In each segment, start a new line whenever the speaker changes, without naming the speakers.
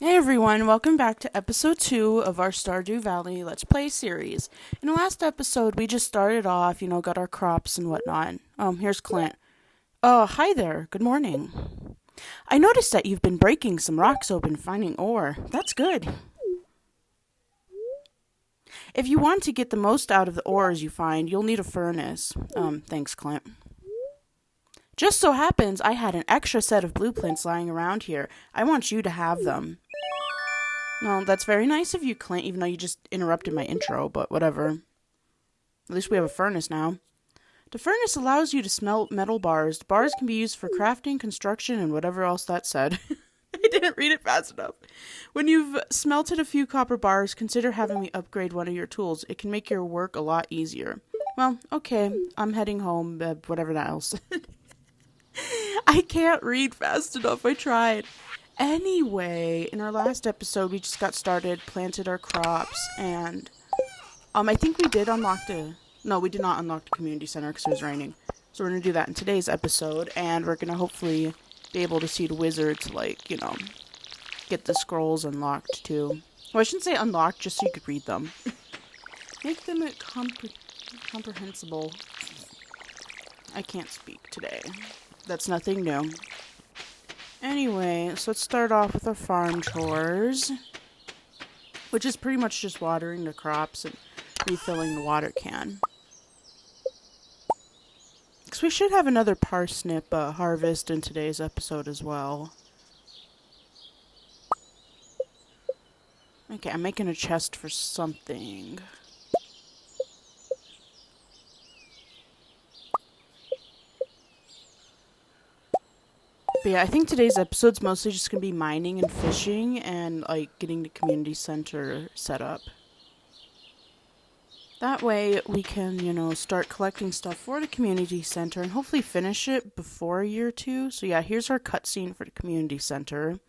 Hey everyone, welcome back to episode 2 of our Stardew Valley Let's Play series. In the last episode, we just started off, got our crops and whatnot. Here's Clint. Hi there, good morning. I noticed that you've been breaking some rocks open finding ore. That's good. If you want to get the most out of the ores you find, you'll need a furnace. Thanks, Clint. Just so happens I had an extra set of blueprints lying around here. I want you to have them. Well, that's very nice of you, Clint, even though you just interrupted my intro, but whatever. At least we have a furnace now. The furnace allows you to smelt metal bars. The bars can be used for crafting, construction, and whatever else that said. I didn't read it fast enough. When you've smelted a few copper bars, consider having me upgrade one of your tools. It can make your work a lot easier. Well, okay, I'm heading home, whatever that else. I can't read fast enough, I tried. Anyway, in our last episode, we just got started, planted our crops, and I think we did unlock no, we did not unlock the community center because it was raining. So we're going to do that in today's episode, and we're going to hopefully be able to see the wizard to, get the scrolls unlocked, too. Well, I shouldn't say unlocked, just so you could read them. Make them comprehensible. I can't speak today. That's nothing new. Anyway, so let's start off with our farm chores, which is pretty much just watering the crops and refilling the water can. Because we should have another parsnip harvest in today's episode as well. Okay, I'm making a chest for something. But yeah, I think today's episode's mostly just going to be mining and fishing and, getting the community center set up. That way we can, start collecting stuff for the community center and hopefully finish it before a year or two. So yeah, here's our cutscene for the community center.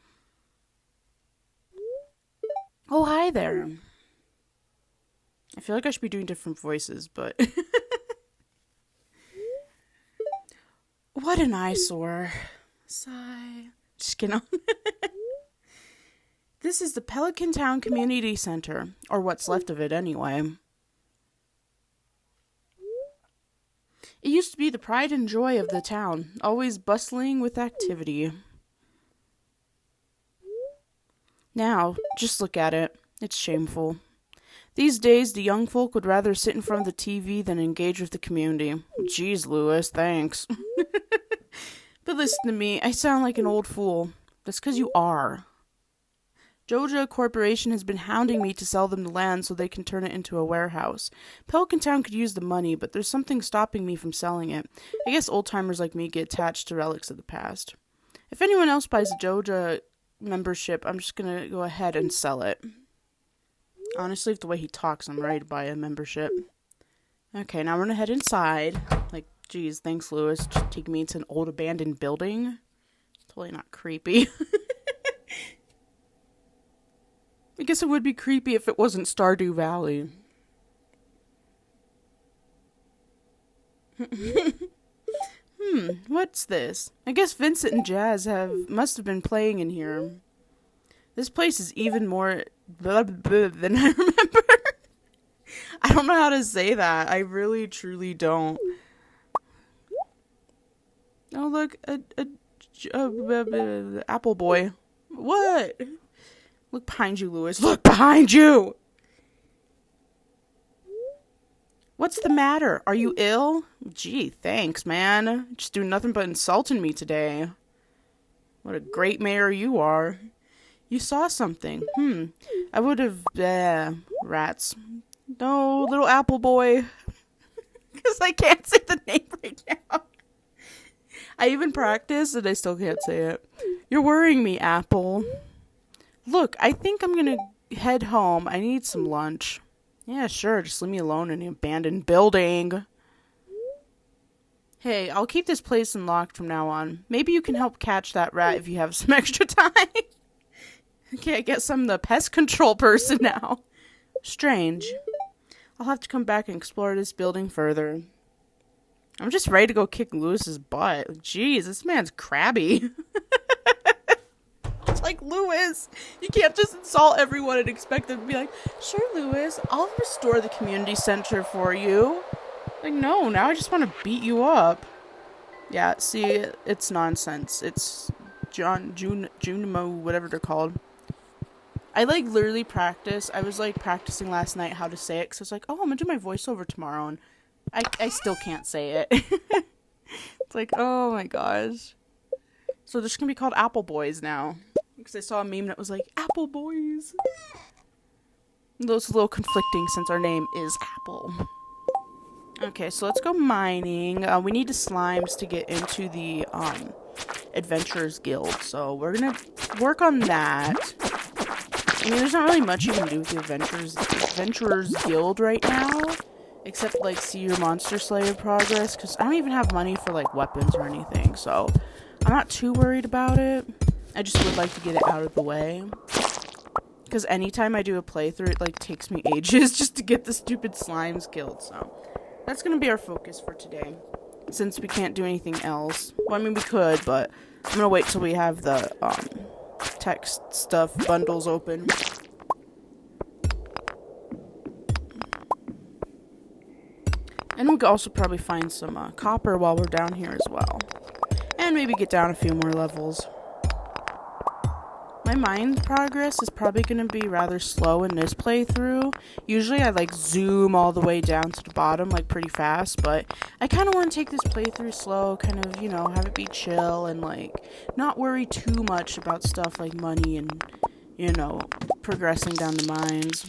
Oh, hi there. I feel like I should be doing different voices, but... What an eyesore. Sigh. Just kidding. This is the Pelican Town Community Center, or what's left of it anyway. It used to be the pride and joy of the town, always bustling with activity. Now, just look at it. It's shameful. These days, the young folk would rather sit in front of the TV than engage with the community. Jeez, Lewis, thanks. But listen to me, I sound like an old fool. That's 'cause you are. Joja Corporation has been hounding me to sell them the land so they can turn it into a warehouse. Pelican Town could use the money, but there's something stopping me from selling it. I guess old-timers like me get attached to relics of the past. If anyone else buys a Joja membership, I'm just gonna go ahead and sell it. Honestly, with the way he talks, I'm ready to buy a membership. Okay, now we're gonna head inside. Geez, thanks, Lewis. Just taking me to an old abandoned building. Totally not creepy. I guess it would be creepy if it wasn't Stardew Valley. What's this? I guess Vincent and Jazz must have been playing in here. This place is even more than I remember. I don't know how to say that. I really, truly don't. Oh, look, apple boy. What? Look behind you, Lewis. Look behind you! What's the matter? Are you ill? Gee, thanks, man. Just doing nothing but insulting me today. What a great mayor you are. You saw something. I would have, rats. No, little apple boy. Because I can't say the name right now. I even practiced and I still can't say it. You're worrying me, Apple. Look, I think I'm gonna head home. I need some lunch. Yeah, sure. Just leave me alone in the abandoned building. Hey, I'll keep this place unlocked from now on. Maybe you can help catch that rat if you have some extra time. Okay, I guess I'm the pest control person now. Strange. I'll have to come back and explore this building further. I'm just ready to go kick Lewis's butt. Jeez, this man's crabby. Like, Lewis, you can't just insult everyone and expect them to be like, sure, Lewis, I'll restore the community center for you. Like, no, now I just want to beat you up. Yeah, see, it's nonsense. It's Junimo, whatever they're called. I, like, literally practice. I was, like, practicing last night how to say it, because I was like, oh, I'm going to do my voiceover tomorrow, and I still can't say it. It's like, oh my gosh. So they're just going to be called Apple Boys now. Because I saw a meme that was like, Apple Boys. Those a little conflicting since our name is Apple. Okay, so let's go mining. We need the slimes to get into the Adventurers Guild. So we're going to work on that. I mean, there's not really much you can do with the Adventurers Guild right now. Except, like, see your Monster Slayer progress. Because I don't even have money for, like, weapons or anything. So I'm not too worried about it. I just would like to get it out of the way. Because anytime I do a playthrough, it, like, takes me ages just to get the stupid slimes killed. So that's going to be our focus for today. Since we can't do anything else. Well, I mean, we could, but I'm going to wait till we have the text stuff bundles open. And we could also probably find some copper while we're down here as well. And maybe get down a few more levels. My mine progress is probably going to be rather slow in this playthrough. Usually I, like, zoom all the way down to the bottom, like, pretty fast. But I kind of want to take this playthrough slow, kind of, you know, have it be chill. And, like, not worry too much about stuff like money and, you know, progressing down the mines.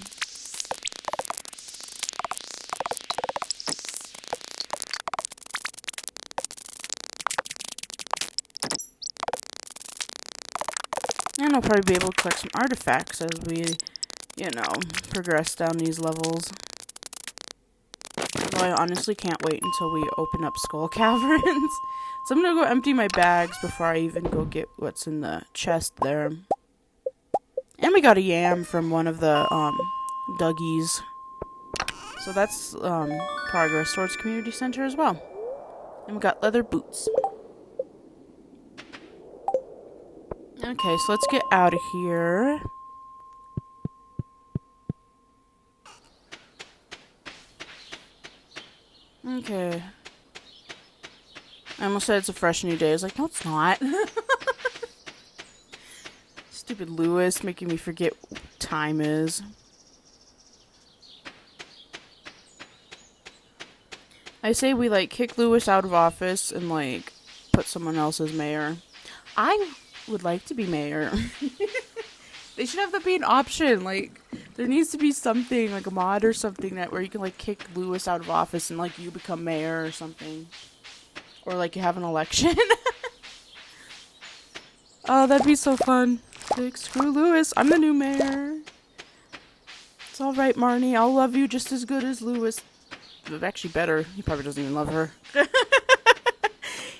And I'll probably be able to collect some artifacts as we, you know, progress down these levels. Although I honestly can't wait until we open up Skull Caverns. So I'm gonna go empty my bags before I even go get what's in the chest there. And we got a yam from one of the, Duggies. So that's, progress towards community center as well. And we got leather boots. Okay, so let's get out of here. Okay. I almost said it's a fresh new day. I was like, no, it's not. Stupid Lewis making me forget what time is. I say we, like, kick Lewis out of office and, like, put someone else as mayor. I would like to be mayor. They should have that be an option. Like, there needs to be something, like a mod or something that where you can, like, kick Lewis out of office and, like, you become mayor or something. Or, like, you have an election. Oh, that'd be so fun. Like, screw Lewis, I'm the new mayor. It's alright, Marnie, I'll love you just as good as Lewis. Actually better. He probably doesn't even love her.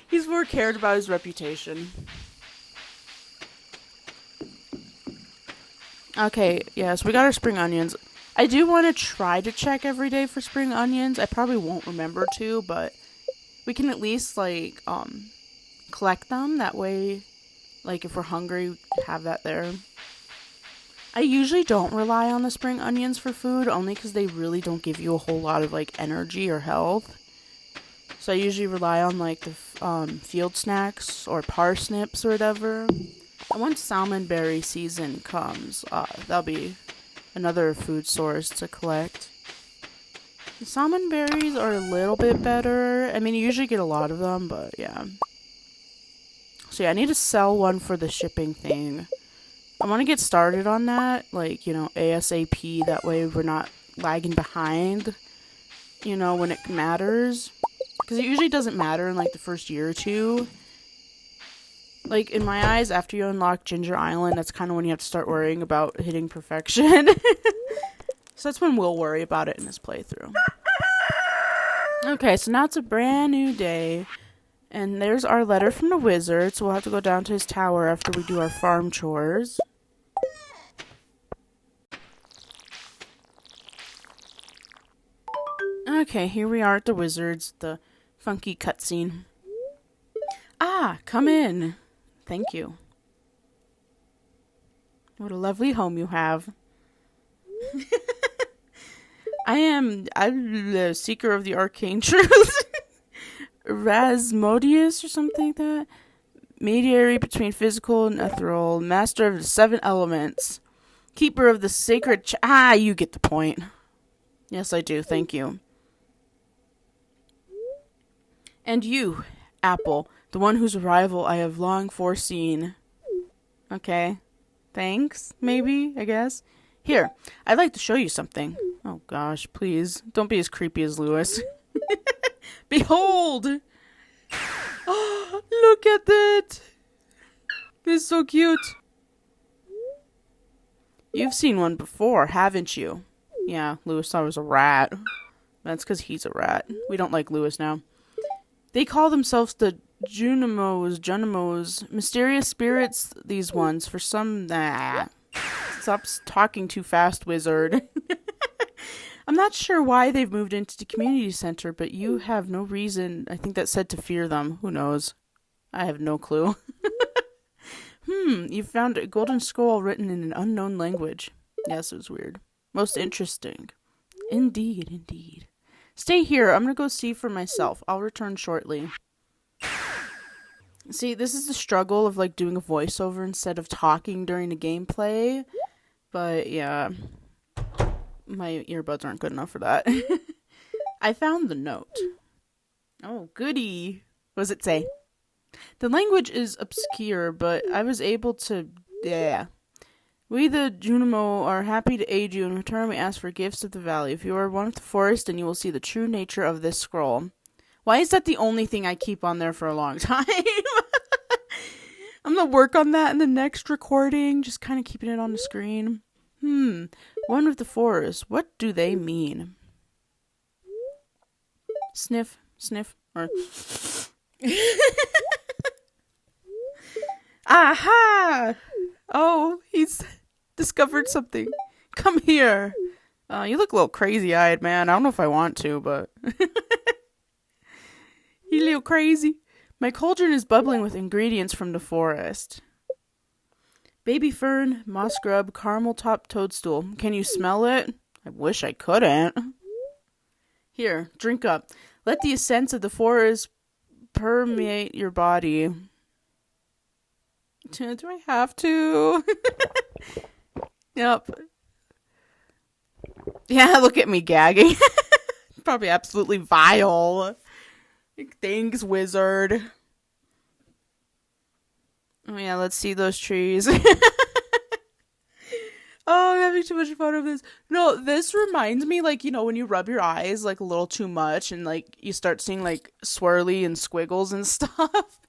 He's more cared about his reputation. Okay, yes, we got our spring onions. I do want to try to check every day for spring onions. I probably won't remember to, but we can at least, like, collect them. That way, like, if we're hungry, we have that there. I usually don't rely on the spring onions for food, only because they really don't give you a whole lot of, like, energy or health. So I usually rely on, like, the field snacks or parsnips or whatever. And once salmon berry season comes, that'll be another food source to collect. The salmon berries are a little bit better. I mean, you usually get a lot of them, but yeah. So yeah, I need to sell one for the shipping thing. I want to get started on that, like, you know, ASAP. That way we're not lagging behind, you know, when it matters. Because it usually doesn't matter in, like, the first year or two. Like, in my eyes, after you unlock Ginger Island, that's kind of when you have to start worrying about hitting perfection. So that's when we'll worry about it in this playthrough. Okay, so now it's a brand new day. And there's our letter from the wizard, so we'll have to go down to his tower after we do our farm chores. Okay, here we are at the wizard's, the funky cutscene. Ah, come in. Thank you. What a lovely home you have. I'm the seeker of the arcane truth. Rasmodius or something like that. Mediary between physical and ethereal. Master of the 7 elements. Keeper of the sacred... you get the point. Yes, I do. Thank you. And you, Apple. The one whose arrival I have long foreseen. Okay. Thanks, maybe, I guess. Here, I'd like to show you something. Oh gosh, please. Don't be as creepy as Lewis. Behold! Oh, look at that! It's so cute. You've seen one before, haven't you? Yeah, Lewis thought it was a rat. That's because he's a rat. We don't like Lewis now. They call themselves the Junimos. Mysterious spirits, these ones. For some... Stop talking too fast, wizard. I'm not sure why they've moved into the community center, but you have no reason, I think that said, to fear them. Who knows? I have no clue. You found a golden scroll written in an unknown language. Yes, it was weird. Most interesting. Indeed. Stay here. I'm going to go see for myself. I'll return shortly. See, this is the struggle of, like, doing a voiceover instead of talking during the gameplay. But, yeah. My earbuds aren't good enough for that. I found the note. Oh, goody. What does it say? The language is obscure, but I was able to... Yeah. We, the Junimo, are happy to aid you. In return, we ask for gifts of the valley. If you are one of the forest, then you will see the true nature of this scroll. Why is that the only thing I keep on there for a long time? I'm going to work on that in the next recording. Just kind of keeping it on the screen. One of the forest. What do they mean? Sniff. Or... Aha! Oh, he's discovered something. Come here. You look a little crazy-eyed, man. I don't know if I want to, but... You little crazy. My cauldron is bubbling with ingredients from the forest. Baby fern, moss grub, caramel top toadstool. Can you smell it? I wish I couldn't. Here, drink up. Let the essence of the forest permeate your body. Do I have to? Yep. Yeah, look at me gagging. Probably absolutely vile. Thanks, wizard. Oh yeah, let's see those trees. Oh, I'm having too much fun with this. No, this reminds me, like, you know, when you rub your eyes, like, a little too much and, like, you start seeing, like, swirly and squiggles and stuff.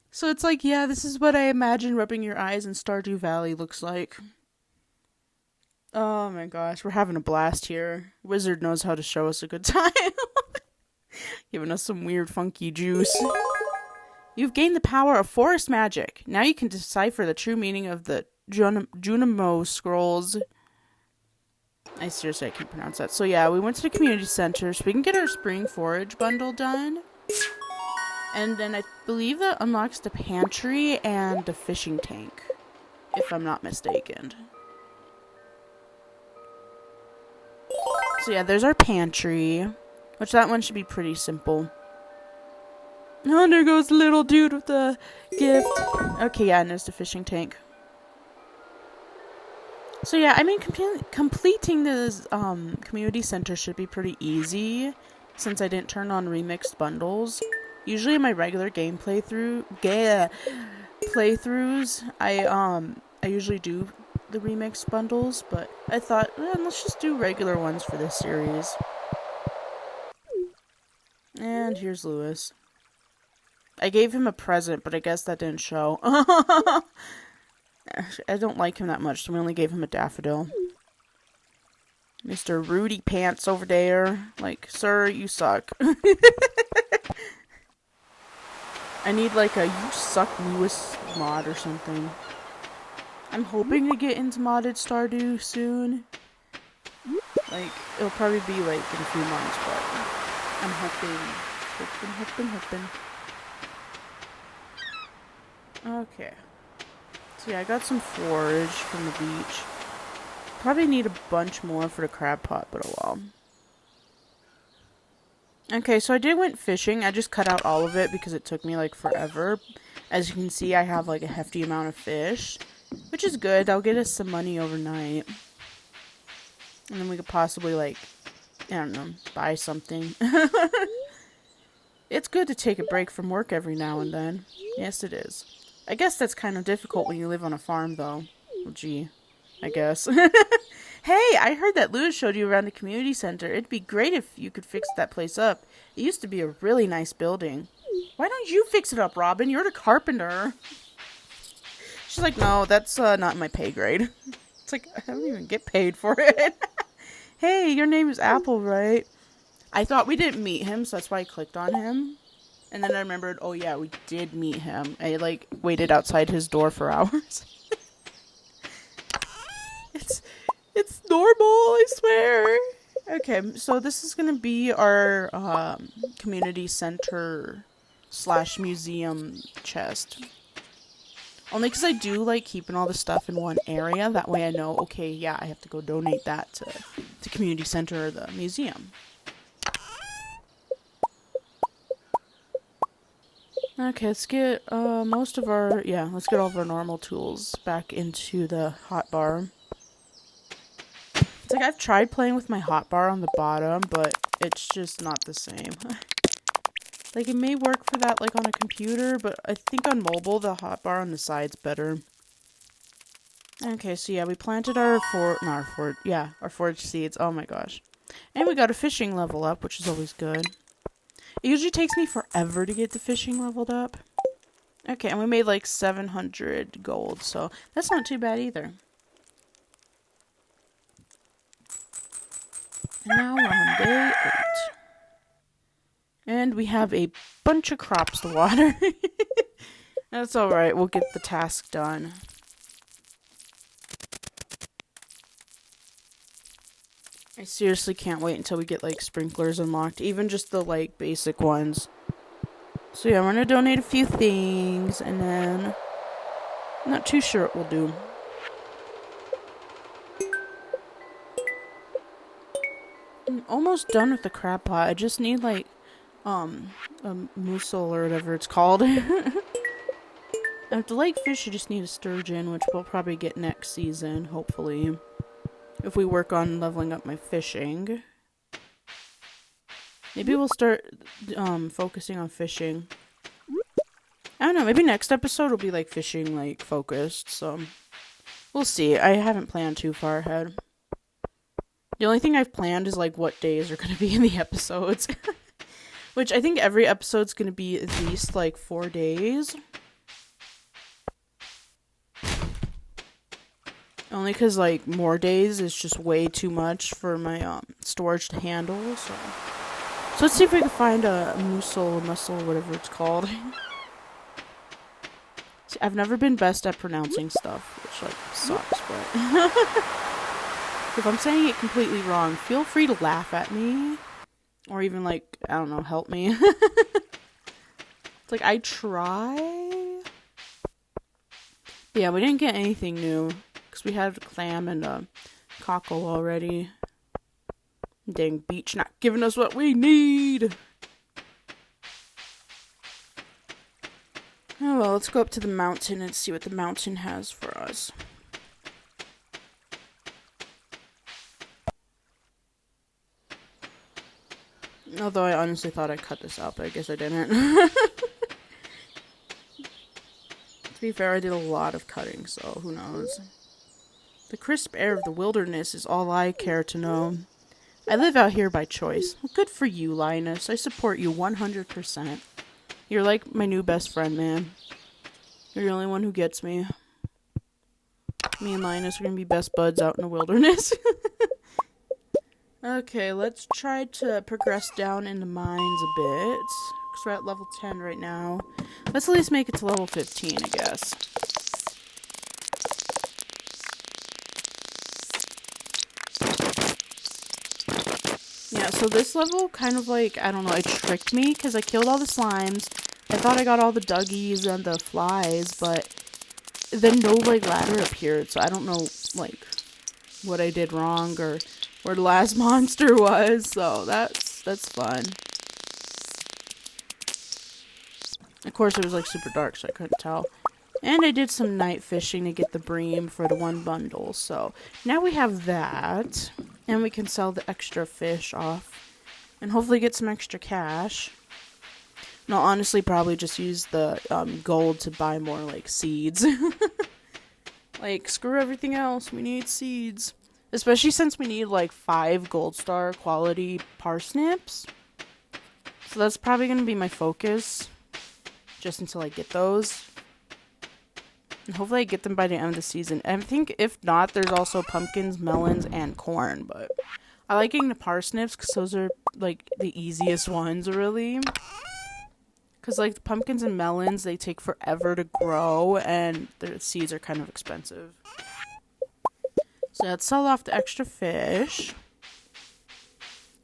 So it's like, yeah, this is what I imagine rubbing your eyes in Stardew Valley looks like. Oh my gosh, we're having a blast here. Wizard knows how to show us a good time. Giving us some weird funky juice. You've gained the power of forest magic. Now you can decipher the true meaning of the Junimo scrolls. I can't pronounce that. So yeah, we went to the community center so we can get our spring forage bundle done. And then I believe that unlocks the pantry and the fishing tank, if I'm not mistaken. So yeah, there's our pantry, which that one should be pretty simple. Oh, there goes the little dude with the gift. Okay, yeah, and there's the fishing tank. So yeah, I mean, completing this community center should be pretty easy, since I didn't turn on remixed bundles. Usually in my regular game playthroughs, I usually do the remixed bundles, but I thought, let's just do regular ones for this series. And here's Lewis. I gave him a present, but I guess that didn't show. I don't like him that much, so we only gave him a daffodil. Mr. Rudy Pants over there. Like, sir, you suck. I need like a you suck Lewis mod or something. I'm hoping to get into modded Stardew soon. Like, it'll probably be like in a few months, but I'm hoping. Okay. So So yeah, I got some forage from the beach. Probably need a bunch more for the crab pot, but oh well. Okay, so I went fishing. I just cut out all of it because it took me like forever. As you can see, I have like a hefty amount of fish, which is good. That'll get us some money overnight. And then we could possibly like, I don't know, buy something. It's good to take a break from work every now and then. Yes, it is. I guess that's kind of difficult when you live on a farm, though. Well, gee, I guess. Hey, I heard that Lewis showed you around the community center. It'd be great if you could fix that place up. It used to be a really nice building. Why don't you fix it up, Robin? You're the carpenter. She's like, no, that's not my pay grade. It's like, I don't even get paid for it. Hey, your name is Apple, right? I thought we didn't meet him, so that's why I clicked on him. And then I remembered, oh yeah, we did meet him. I like waited outside his door for hours. It's normal, I swear. Okay, so this is gonna be our community center / museum chest. Only because I do like keeping all the stuff in one area. That way I know, okay, yeah, I have to go donate that to the community center or the museum. Okay, let's get let's get all of our normal tools back into the hotbar. It's like I've tried playing with my hotbar on the bottom, but it's just not the same. Like, it may work for that, like, on a computer, but I think on mobile, the hotbar on the side's better. Okay, so yeah, we planted our forage seeds. Oh my gosh. And we got a fishing level up, which is always good. It usually takes me forever to get the fishing leveled up. Okay, and we made like 700 gold, so that's not too bad either. And now we're on day 8. And we have a bunch of crops to water. That's alright, we'll get the task done. I seriously can't wait until we get, like, sprinklers unlocked. Even just the, like, basic ones. So yeah, I'm gonna donate a few things, and then I'm not too sure what we'll do. I'm almost done with the crab pot. I just need, like, a mussel or whatever it's called. After like fish, you just need a sturgeon, which we'll probably get next season, hopefully. If we work on leveling up my fishing. Maybe we'll start focusing on fishing. I don't know, maybe next episode will be like fishing like focused, so we'll see. I haven't planned too far ahead. The only thing I've planned is like what days are going to be in the episodes. Which I think every episode's going to be at least like 4 days. Only because like more days is just way too much for my storage to handle. So let's see if we can find a mussel, whatever it's called. See, I've never been best at pronouncing stuff, which like sucks, but if I'm saying it completely wrong, feel free to laugh at me. Or even, like, I don't know, help me. It's like, I try. But yeah, we didn't get anything new. Because we had clam and cockle already. Dang, beach not giving us what we need. Oh well, let's go up to the mountain and see what the mountain has for us. Although I honestly thought I cut this out, but I guess I didn't. To be fair, I did a lot of cutting, so who knows. The crisp air of the wilderness is all I care to know. I live out here by choice. Good for you, Linus. I support you 100%. You're like my new best friend, man. You're the only one who gets me. Me and Linus are gonna be best buds out in the wilderness. Okay, let's try to progress down in the mines a bit. Because we're at level 10 right now. Let's at least make it to level 15, I guess. Yeah, so this level kind of like, I don't know, it tricked me because I killed all the slimes. I thought I got all the duggies and the flies, but then no, like, ladder appeared, so I don't know, like, what I did wrong or where the last monster was, so that's fun. Of course, it was, like, super dark, so I couldn't tell. And I did some night fishing to get the bream for the one bundle, so now we have that, and we can sell the extra fish off, and hopefully get some extra cash. And I'll honestly probably just use the gold to buy more, like, seeds. Like, screw everything else, we need seeds. Especially since we need, like, 5 gold star quality parsnips. So that's probably going to be my focus, just until I get those. And hopefully I get them by the end of the season. And I think if not, there's also pumpkins, melons, and corn. But I like getting the parsnips because those are, like, the easiest ones, really. Because, like, the pumpkins and melons, they take forever to grow, and their seeds are kind of expensive. So let's sell off the extra fish.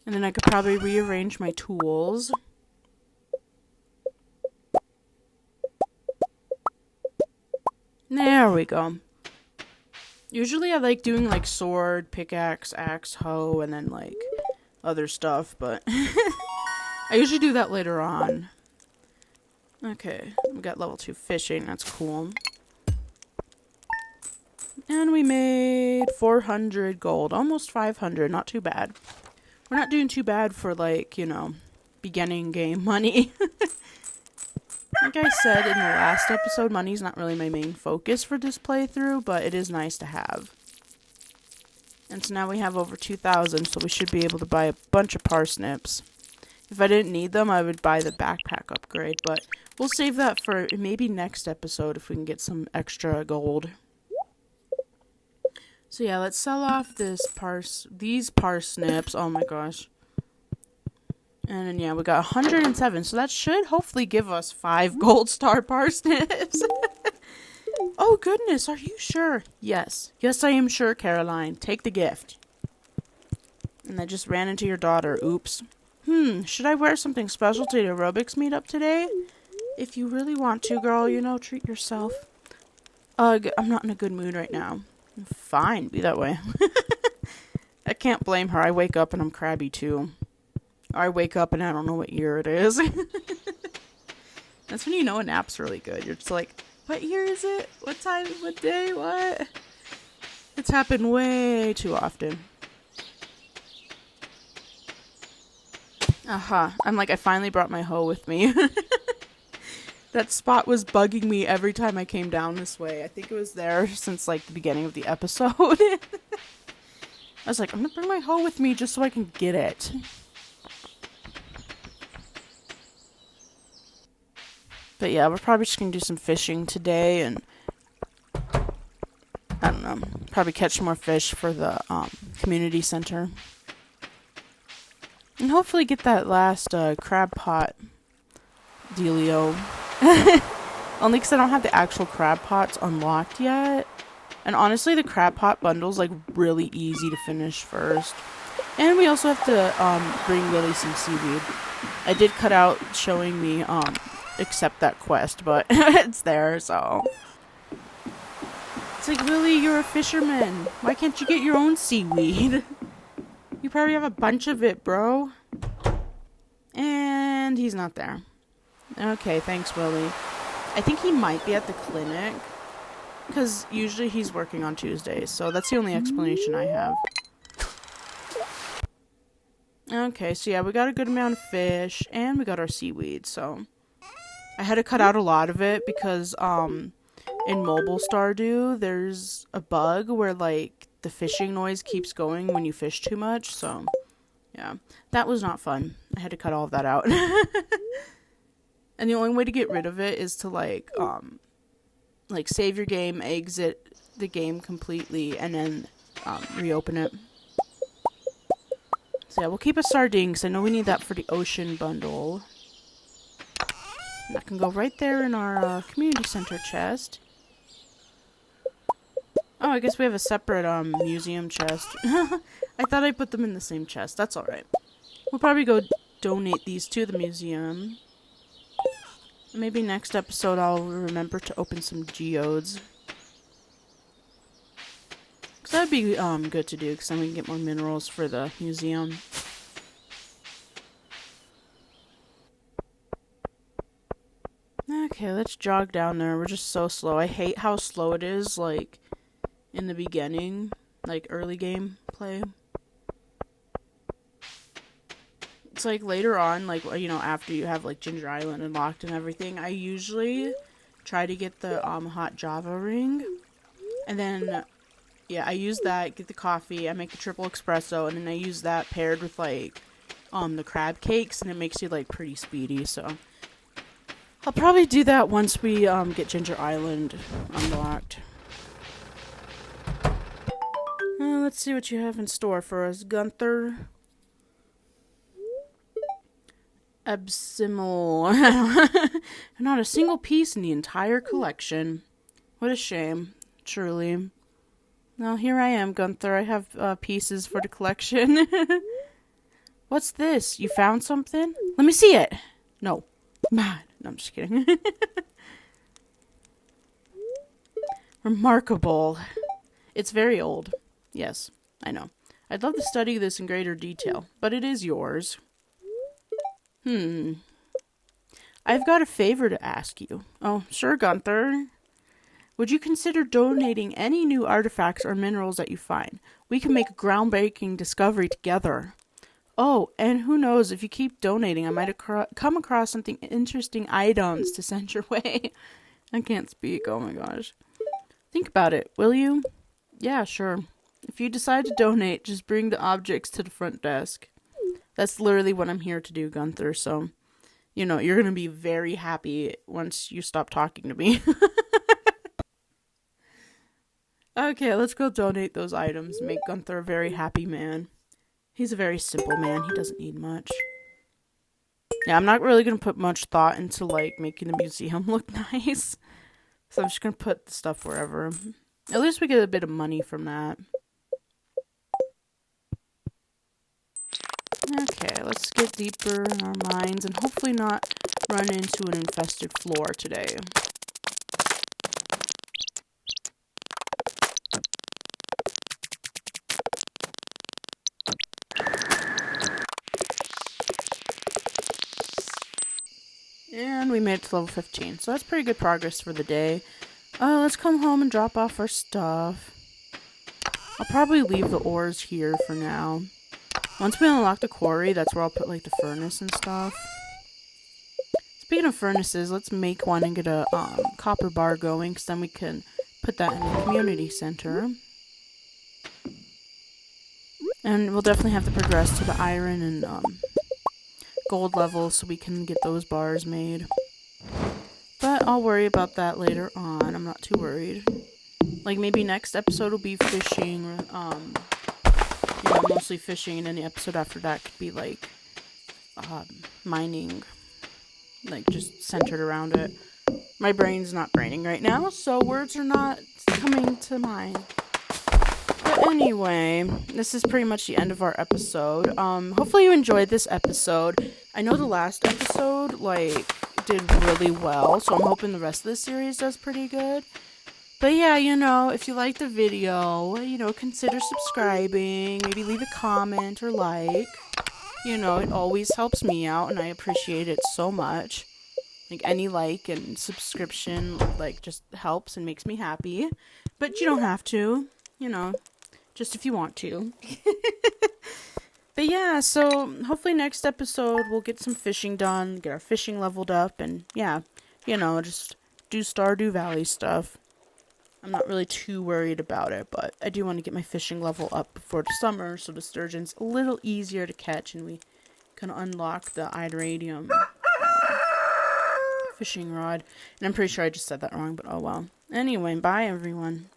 And then I could probably rearrange my tools. There we go. Usually I like doing, like, sword, pickaxe, axe, hoe, and then, like, other stuff, but I usually do that later on. Okay, we got level 2 fishing, that's cool. And we made 400 gold, almost 500, not too bad. We're not doing too bad for, like, you know, beginning game money. Like I said in the last episode, money's not really my main focus for this playthrough, but it is nice to have. And so now we have over 2,000, so we should be able to buy a bunch of parsnips. If I didn't need them, I would buy the backpack upgrade, but we'll save that for maybe next episode if we can get some extra gold. So yeah, let's sell off these parsnips. Oh my gosh. And then yeah, we got 107, so that should hopefully give us 5 gold star parsnips. Oh goodness, are you sure? Yes. Yes, I am sure, Caroline. Take the gift. And I just ran into your daughter. Oops. Should I wear something special to the aerobics meetup today? If you really want to, girl, you know, treat yourself. Ugh, I'm not in a good mood right now. Fine, be that way. I can't blame her. I wake up and I'm crabby too. Or I wake up and I don't know what year it is. That's when you know a nap's really good. You're just like, what year is it? What time? What day? What? It's happened way too often. I'm like, I finally brought my hoe with me. That spot was bugging me every time I came down this way. I think it was there since, like, the beginning of the episode. I was like, I'm gonna bring my hoe with me just so I can get it. But yeah, we're probably just gonna do some fishing today and I don't know, probably catch more fish for the community center. And hopefully get that last crab pot dealio. Only because I don't have the actual crab pots unlocked yet. And honestly, the crab pot bundle's like really easy to finish first. And we also have to bring Lily some seaweed. I did cut out showing me accept that quest, but it's there, so. It's like, Lily, you're a fisherman. Why can't you get your own seaweed? You probably have a bunch of it, bro. And he's not there. Okay, thanks, Willie. I think he might be at the clinic. Because usually he's working on Tuesdays. So that's the only explanation I have. Okay, so yeah, we got a good amount of fish. And we got our seaweed, so. I had to cut out a lot of it because, in mobile Stardew, there's a bug where, like, the fishing noise keeps going when you fish too much, so. Yeah, that was not fun. I had to cut all of that out. And the only way to get rid of it is to, like, save your game, exit the game completely, and then, reopen it. So yeah, we'll keep a sardine, because I know we need that for the ocean bundle. And that can go right there in our, community center chest. Oh, I guess we have a separate, museum chest. I thought I put them in the same chest. That's alright. We'll probably go donate these to the museum. Maybe next episode I'll remember to open some geodes. That'd be good to do, because then we can get more minerals for the museum. Okay, let's jog down there. We're just so slow. I hate how slow it is, like, in the beginning. Like, early game play. It's like later on, like, you know, after you have, like, Ginger Island unlocked and everything, I usually try to get the hot Java ring. And then, yeah, I use that, get the coffee, I make the triple espresso, and then I use that paired with, like, the crab cakes, and it makes you, like, pretty speedy, so... I'll probably do that once we get Ginger Island unlocked. Let's see what you have in store for us, Gunther. Abysmal. Not a single piece in the entire collection. What a shame, truly. Well, here I am, Gunther. I have pieces for the collection. What's this? You found something? Let me see it. No. Man. No, I'm just kidding. Remarkable. It's very old. Yes, I know. I'd love to study this in greater detail, but it is yours. I've got a favor to ask you. Oh, sure, Gunther. Would you consider donating any new artifacts or minerals that you find? We can make a groundbreaking discovery together. Oh, and who knows, if you keep donating, I might come across something interesting items to send your way. I can't speak, oh my gosh. Think about it, will you? Yeah, sure. If you decide to donate, just bring the objects to the front desk. That's literally what I'm here to do, Gunther, so, you know, you're going to be very happy once you stop talking to me. Okay, let's go donate those items and make Gunther a very happy man. He's a very simple man. He doesn't need much. Yeah, I'm not really going to put much thought into, like, making the museum look nice. So I'm just going to put the stuff wherever. At least we get a bit of money from that. Okay, let's get deeper in our mines and hopefully not run into an infested floor today. And we made it to level 15. So that's pretty good progress for the day. Let's come home and drop off our stuff. I'll probably leave the ores here for now. Once we unlock the quarry, that's where I'll put like the furnace and stuff. Speaking of furnaces, let's make one and get a copper bar going, because then we can put that in the community center. And we'll definitely have to progress to the iron and gold level so we can get those bars made. But I'll worry about that later on. I'm not too worried. Like maybe next episode will be fishing, you know, mostly fishing, and then the episode after that could be like mining, like just centered around it. My brain's not braining right now, so words are not coming to mind. But anyway, this is pretty much the end of our episode. Hopefully you enjoyed this episode. I know the last episode, like, did really well, so I'm hoping the rest of the series does pretty good. But yeah, you know, if you liked the video, you know, consider subscribing, maybe leave a comment or like. You know, it always helps me out, and I appreciate it so much. Like, any like and subscription, like, just helps and makes me happy. But you don't have to, you know. Just if you want to. But yeah, so hopefully next episode we'll get some fishing done, get our fishing leveled up, and yeah, you know, just do Stardew Valley stuff. I'm not really too worried about it, but I do want to get my fishing level up before the summer, so the sturgeon's a little easier to catch, and we can unlock the iridium fishing rod. And I'm pretty sure I just said that wrong, but oh well. Anyway, bye everyone.